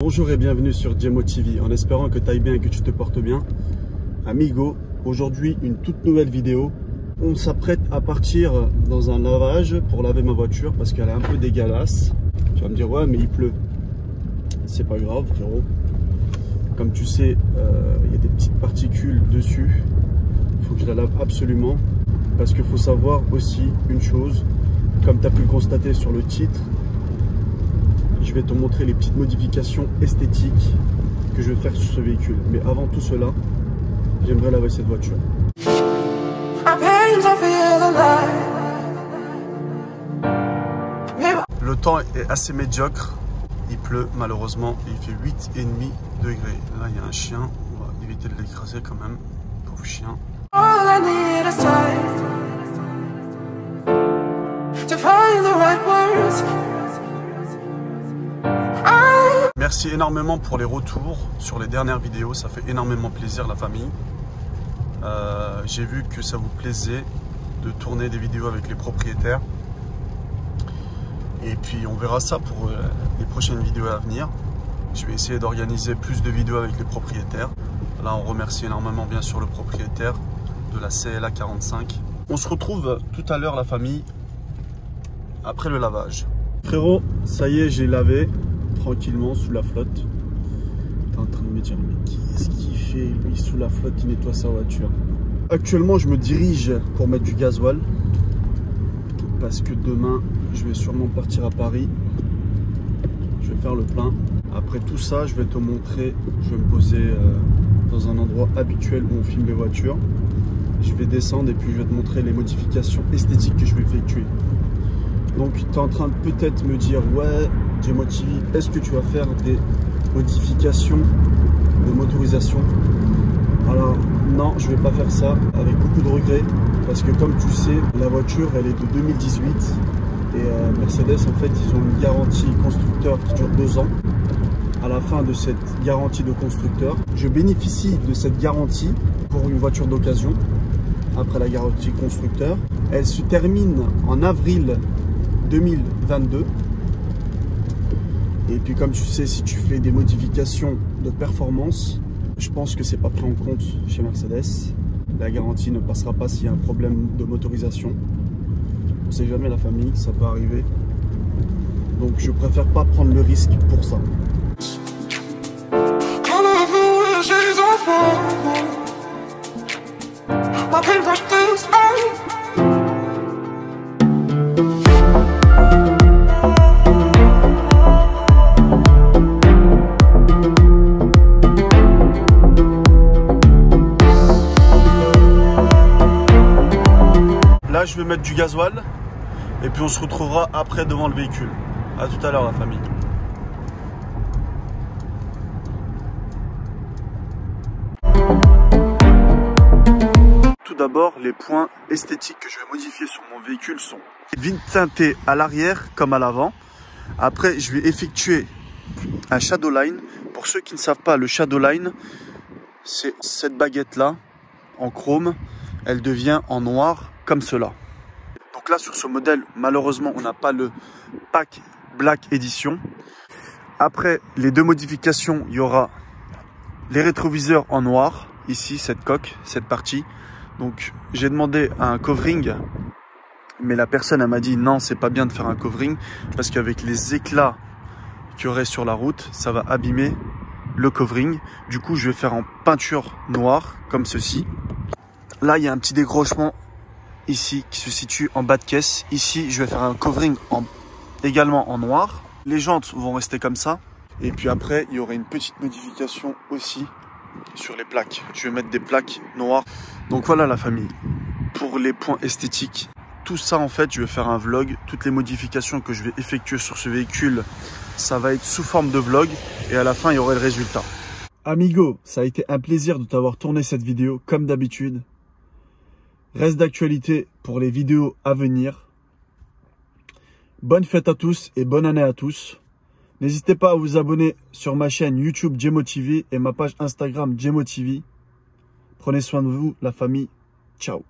Bonjour et bienvenue sur Jemo TV, en espérant que tu ailles bien et que tu te portes bien. Amigo, aujourd'hui une toute nouvelle vidéo. On s'apprête à partir dans un lavage pour laver ma voiture parce qu'elle est un peu dégueulasse. Tu vas me dire ouais mais il pleut. C'est pas grave frérot. Comme tu sais, il y a des petites particules dessus. Il faut que je la lave absolument. Parce qu'il faut savoir aussi une chose, comme tu as pu le constater sur le titre, je vais te montrer les petites modifications esthétiques que je vais faire sur ce véhicule. Mais avant tout cela, j'aimerais laver cette voiture. Le temps est assez médiocre. Il pleut malheureusement. Il fait 8,5 degrés. Là, il y a un chien. On va éviter de l'écraser quand même. Pauvre chien. Merci énormément pour les retours sur les dernières vidéos, ça fait énormément plaisir la famille. J'ai vu que ça vous plaisait de tourner des vidéos avec les propriétaires. Et puis on verra ça pour les prochaines vidéos à venir. Je vais essayer d'organiser plus de vidéos avec les propriétaires. Là on remercie énormément bien sûr le propriétaire de la CLA 45. On se retrouve tout à l'heure la famille, après le lavage. Frérot, ça y est, j'ai lavé tranquillement sous la flotte. T'es en train de me dire mais qu'est-ce qu'il fait lui sous la flotte, il nettoie sa voiture. Actuellement je me dirige pour mettre du gasoil parce que demain je vais sûrement partir à Paris. Je vais faire le plein. Après tout ça je vais te montrer, je vais me poser dans un endroit habituel où on filme les voitures. Je vais descendre et puis je vais te montrer les modifications esthétiques que je vais effectuer. Donc tu es en train de peut-être me dire ouais Jemo TV, est-ce que tu vas faire des modifications de motorisation? Alors non, je vais pas faire ça, avec beaucoup de regrets, parce que comme tu sais, la voiture elle est de 2018 et Mercedes en fait ils ont une garantie constructeur qui dure 2 ans. À la fin de cette garantie de constructeur, je bénéficie de cette garantie pour une voiture d'occasion. Après la garantie constructeur, elle se termine en avril 2022. Et puis comme tu sais, si tu fais des modifications de performance, je pense que c'est pas pris en compte chez Mercedes. La garantie ne passera pas s'il y a un problème de motorisation. On sait jamais la famille, ça peut arriver. Donc je préfère pas prendre le risque pour ça. Là, je vais mettre du gasoil et puis on se retrouvera après devant le véhicule. A tout à l'heure la famille. Tout d'abord, les points esthétiques que je vais modifier sur mon véhicule sont vitres teintées à l'arrière comme à l'avant. Après, je vais effectuer un shadowline. Pour ceux qui ne savent pas, le shadowline, c'est cette baguette là en chrome. Elle devient en noir comme cela. Donc là sur ce modèle malheureusement on n'a pas le pack Black Edition. Après les deux modifications, il y aura les rétroviseurs en noir, ici cette coque, cette partie. Donc j'ai demandé un covering, mais la personne elle m'a dit non, c'est pas bien de faire un covering parce qu'avec les éclats qu'il y aurait sur la route, ça va abîmer le covering. Du coup je vais faire en peinture noire comme ceci. Là, il y a un petit décrochement ici qui se situe en bas de caisse. Ici, je vais faire un covering également en noir. Les jantes vont rester comme ça. Et puis après, il y aura une petite modification aussi sur les plaques. Je vais mettre des plaques noires. Donc voilà la famille. Pour les points esthétiques, tout ça en fait, je vais faire un vlog. Toutes les modifications que je vais effectuer sur ce véhicule, ça va être sous forme de vlog. Et à la fin, il y aura le résultat. Amigo, ça a été un plaisir de t'avoir tourné cette vidéo comme d'habitude. Reste d'actualité pour les vidéos à venir. Bonne fête à tous et bonne année à tous. N'hésitez pas à vous abonner sur ma chaîne YouTube Jemo TV et ma page Instagram Jemo TV. Prenez soin de vous, la famille. Ciao.